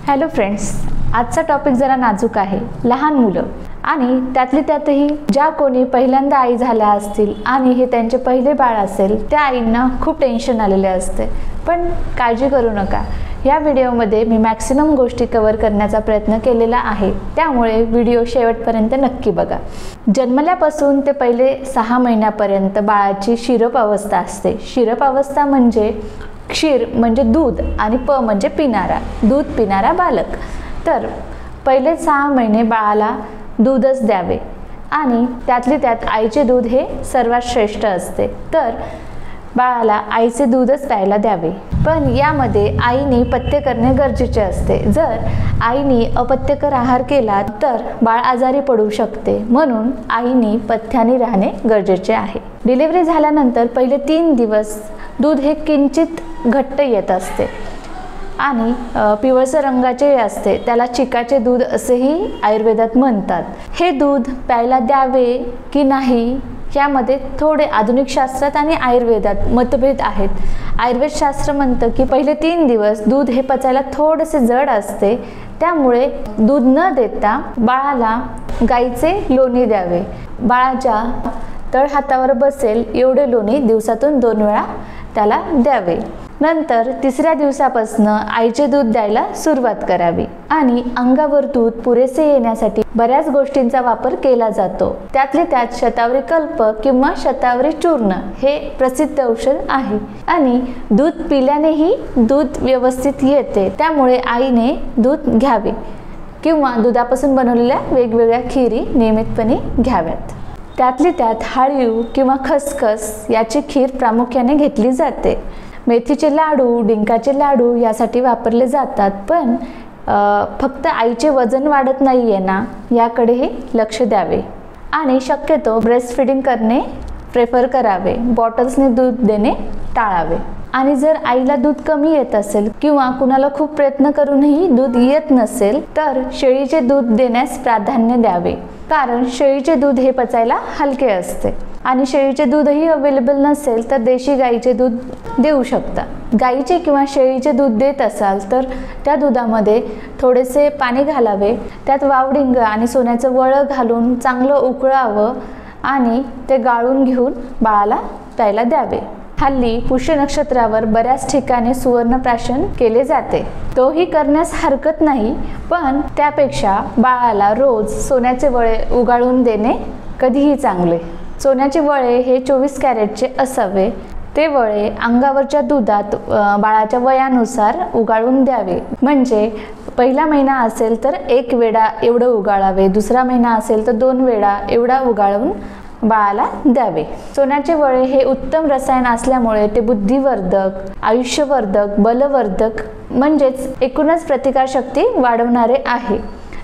Hello friends, आजचा topic जरा नाजूक आहे, लहान मुलं आणि त्यातली त्यातही ज्या कोणी पहिल्यांदा आई झाल्या असतील आणि हे त्यांचे पहिले बाळ असेल त्या आईंना खूप टेन्शन आलेले असते। पण काळजी करू नका, या व्हिडिओमध्ये मी मॅक्सिमम गोष्टी कव्हर करण्याचा प्रयत्न केलेला आहे, त्यामुळे व्हिडिओ शेवटपर्यंत नक्की बघा। जन्मल्यापासून ते पहिले 6 महिन्यापर्यंत बाळाची शिरप अवस्था असते। शिरप अवस्था म्हणजे क्षीर म्हणजे दूध आणि प म्हणजे पिणारा, दूध पिणारा बालक। तर पहिले 6 महिने बाळाला दूधच द्यावे आणि त्यातली त्यात आईचे दूध हे सर्वात श्रेष्ठ असते। तर बाळाला आईचे दूधच प्यायला द्यावे। पण यामध्ये आईने पथ्य करणे गरजेचे असते। जर आईने अपथ्यकर आहार केला तर बाळ आजारी पडू शकते, म्हणून आईने पथ्याने राहणे गरजेचे आहे। डिलिव्हरी झाल्यानंतर पहिले 3 दिवस दूध हे किंचित घट्ट येत असते आणि पिवळसर रंगाचे असते, त्याला चिकाचे दूध असेही आयुर्वेदात म्हणतात। हे दूध प्यायला द्यावे की नाही यामध्ये थोडे आधुनिक शास्त्रात आणि आयुर्वेदात मतभेद आहेत। आयुर्वेद शास्त्र म्हणतं की पहिले 3 दिवस दूध हे पचायला थोडेसे जड असते, त्यामुळे दूध न देता बाळाला गाईचे लोणी द्यावे। बाळाच्या तळहातावर बसेल एवढे लोणी दिवसातून 2 वेळा त्याला द्यावे। नंतर 3ऱ्या दिवसापासून आईचे दूध द्यायला सुरुवात करावी आणि अंगावर दूध पुरेसे येण्यासाठी बऱ्याच गोष्टींचा वापर केला जातो। त्यातले त्यात शतावरी कल्प किंवा शतावरी चूर्ण हे प्रसिद्ध औषध आहे आणि दूध पिल्यानेही दूध व्यवस्थित येते, त्यामुळे आईने दूध घ्यावे किंवा दुधापासून बनवलेल्या वेगवेगळ्या खिरी नियमितपणे घ्याव्यात। त्यातली त्यात हळीव किंवा खसखस याची खीर प्रामुख्याने घेतली जाते। मेथीचे लाडू, डिंकाचे लाडू यासाठी वापरले जातात, पण फक्त आईचे वजन वाढत नाहीये ना याकडेही लक्ष द्यावे आणि शक्यतो ब्रेस्ट फीडिंग करणे प्रेफर करावे, बॉटल्सने दूध देणे टाळावे। आणि जर आईला दूध कमी येत असेल किंवा कुणाला खूप प्रयत्न करूनही दूध येत नसेल तर शेळीचे दूध देण्यास प्राधान्य द्यावे, कारण शेळीचे दूध हे पचायला हलके असते आणि शेळीचे दूधही अवेलेबल नसेल तर देशी गाईचे दूध देऊ शकता। गाईचे किंवा शेळीचे दूध देत असाल तर त्या दुधामध्ये थोडेसे पाणी घालावे, त्यात वावडिंग आणि सोन्याचं वळं घालून चांगलं उकळावं आणि ते गाळून घेऊन बाळाला प्यायला द्यावे। हल्ली पुष्य नक्षत्रावर बऱ्याच ठिकाणी सुवर्णप्राशन केले जाते, तोही करण्यास हरकत नाही, पण त्यापेक्षा बाळाला रोज सोन्याचे वळे उगाळून देणे कधीही चांगले। सोन्याचे वळे हे 24 कॅरेटचे असावे। ते वळे अंगावरच्या दुधात बाळाच्या वयानुसार उगाळून द्यावे, म्हणजे पहिला महिना असेल तर 1 वेळा एवढं उगाळावे, 2रा महिना असेल तर 2 वेळा एवढा उगाळून बाळाला द्यावे। सोन्याचे वळे हे उत्तम रसायन असल्यामुळे ते बुद्धिवर्धक, आयुष्यवर्धक, बलवर्धक म्हणजेच एकूणच प्रतिकारशक्ती वाढवणारे आहे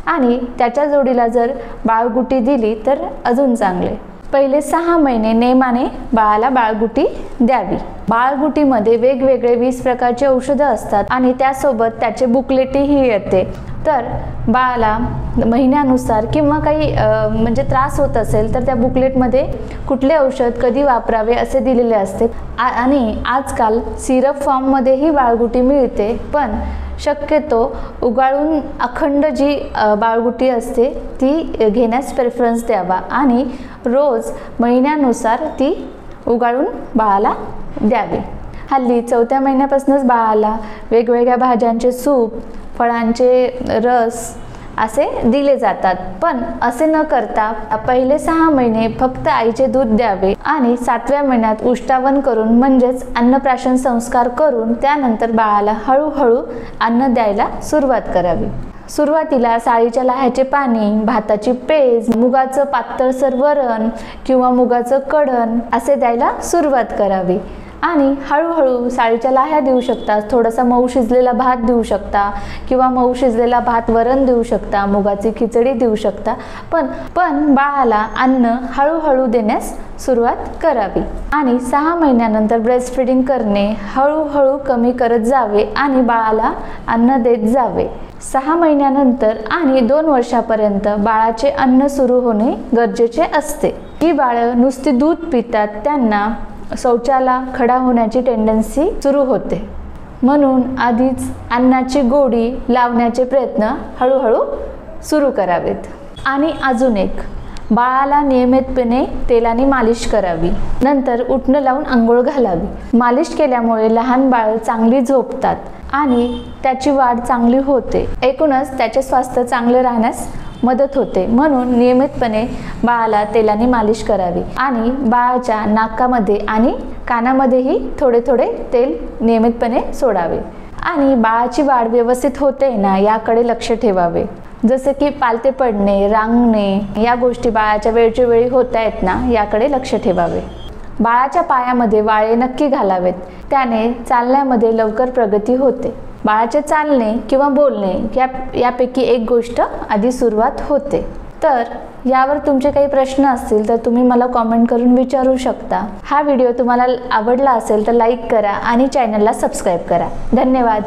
आणि त्याच्या जोडीला जर बाळगुटी दिली तर अजून चांगले। पहिले 6 महिने नेमाने बाळाला बाळगुटी द्यावी। बाळगुटीमध्ये वेगवेगळे 20 प्रकारचे औषधं असतात आणि त्यासोबत त्याचे बुकलेटही येते। तर बाळाला महिन्यानुसार किंवा काही म्हणजे त्रास होत असेल तर त्या बुकलेटमध्ये कुठले औषध कधी वापरावे असे दिलेले असते आणि आजकाल सिरप फॉर्ममध्येही बाळगुटी मिळते, पण शक्यतो उगाळून अखंड जी बाळगुटी असते ती घेण्यास प्रेफरन्स द्यावा आणि रोज महिन्यानुसार ती उगाळून बाळाला द्यावी। हल्ली 4थ्या महिन्यापासूनच बाळाला वेगवेगळ्या भाज्यांचे सूप, फळांचे रस असे दिले जातात, पण असे न करता पहिले 6 महिने फक्त आईचे दूध द्यावे आणि 7व्या महिन्यात उष्टावण करून म्हणजेच अन्नप्राशन संस्कार करून त्यानंतर बाळाला हळूहळू अन्न द्यायला सुरुवात करावी। सुरुवातीला साळीच्या लाह्याचे पाणी, भाताची पेज, मुगाचं पातळसर वरण किंवा मुगाचं कढण असे द्यायला सुरुवात करावी आणि हळूहळू साळीच्या लाह्या देऊ शकता, थोडासा मऊ शिजलेला भात देऊ शकता किंवा मऊ शिजलेला भात वरण देऊ शकता, मुगाची खिचडी देऊ शकता, पण बाळाला अन्न हळूहळू देण्यास सुरुवात करावी आणि 6 महिन्यानंतर ब्रेस्ट फीडिंग करणे हळूहळू कमी करत जावे आणि बाळाला अन्न देत जावे। 6 महिन्यानंतर आणि 2 वर्षापर्यंत बाळाचे अन्न सुरू होणे गरजेचे असते। जी बाळं नुसती दूध पितात त्यांना शौचाला खडा होण्याची टेंडन्सी सुरू होते, म्हणून आधीच अन्नाची गोडी लावण्याचे प्रयत्न हळूहळू सुरू करावेत। आणि अजून एक, बाळाला नियमितपणे तेलाने मालिश करावी, नंतर उटणं लावून अंघोळ घालावी। मालिश केल्यामुळे लहान बाळ चांगली झोपतात आणि त्याची वाढ चांगली होते, एकूणच त्याचे स्वास्थ्य चांगले राहण्यास मदत होते। म्हणून नियमितपणे बाळाला तेलाने मालिश करावी आणि बाळाच्या नाकामध्ये आणि कानामध्येही थोडे थोडे तेल नियमितपणे सोडावे आणि बाळाची वाढ व्यवस्थित होते ना याकडे लक्ष ठेवावे। जसे की पालथे पडणे, रांगणे या गोष्टी बाळाच्या वेळच्या वेळी होत आहेत ना याकडे लक्ष ठेवावे। बाळाच्या पायामध्ये वाळे नक्की घालावेत, त्याने चालण्यामध्ये लवकर प्रगती होते। बाळाचे चालणे किंवा बोलणे यापैकी एक गोष्ट आधी सुरुवात होते। तर यावर तुमचे काही प्रश्न असतील तर तुम्ही मला कॉमेंट करून विचारू शकता। हा व्हिडिओ तुम्हाला आवडला असेल तर लाईक करा आणि चॅनलला सबस्क्राईब करा। धन्यवाद।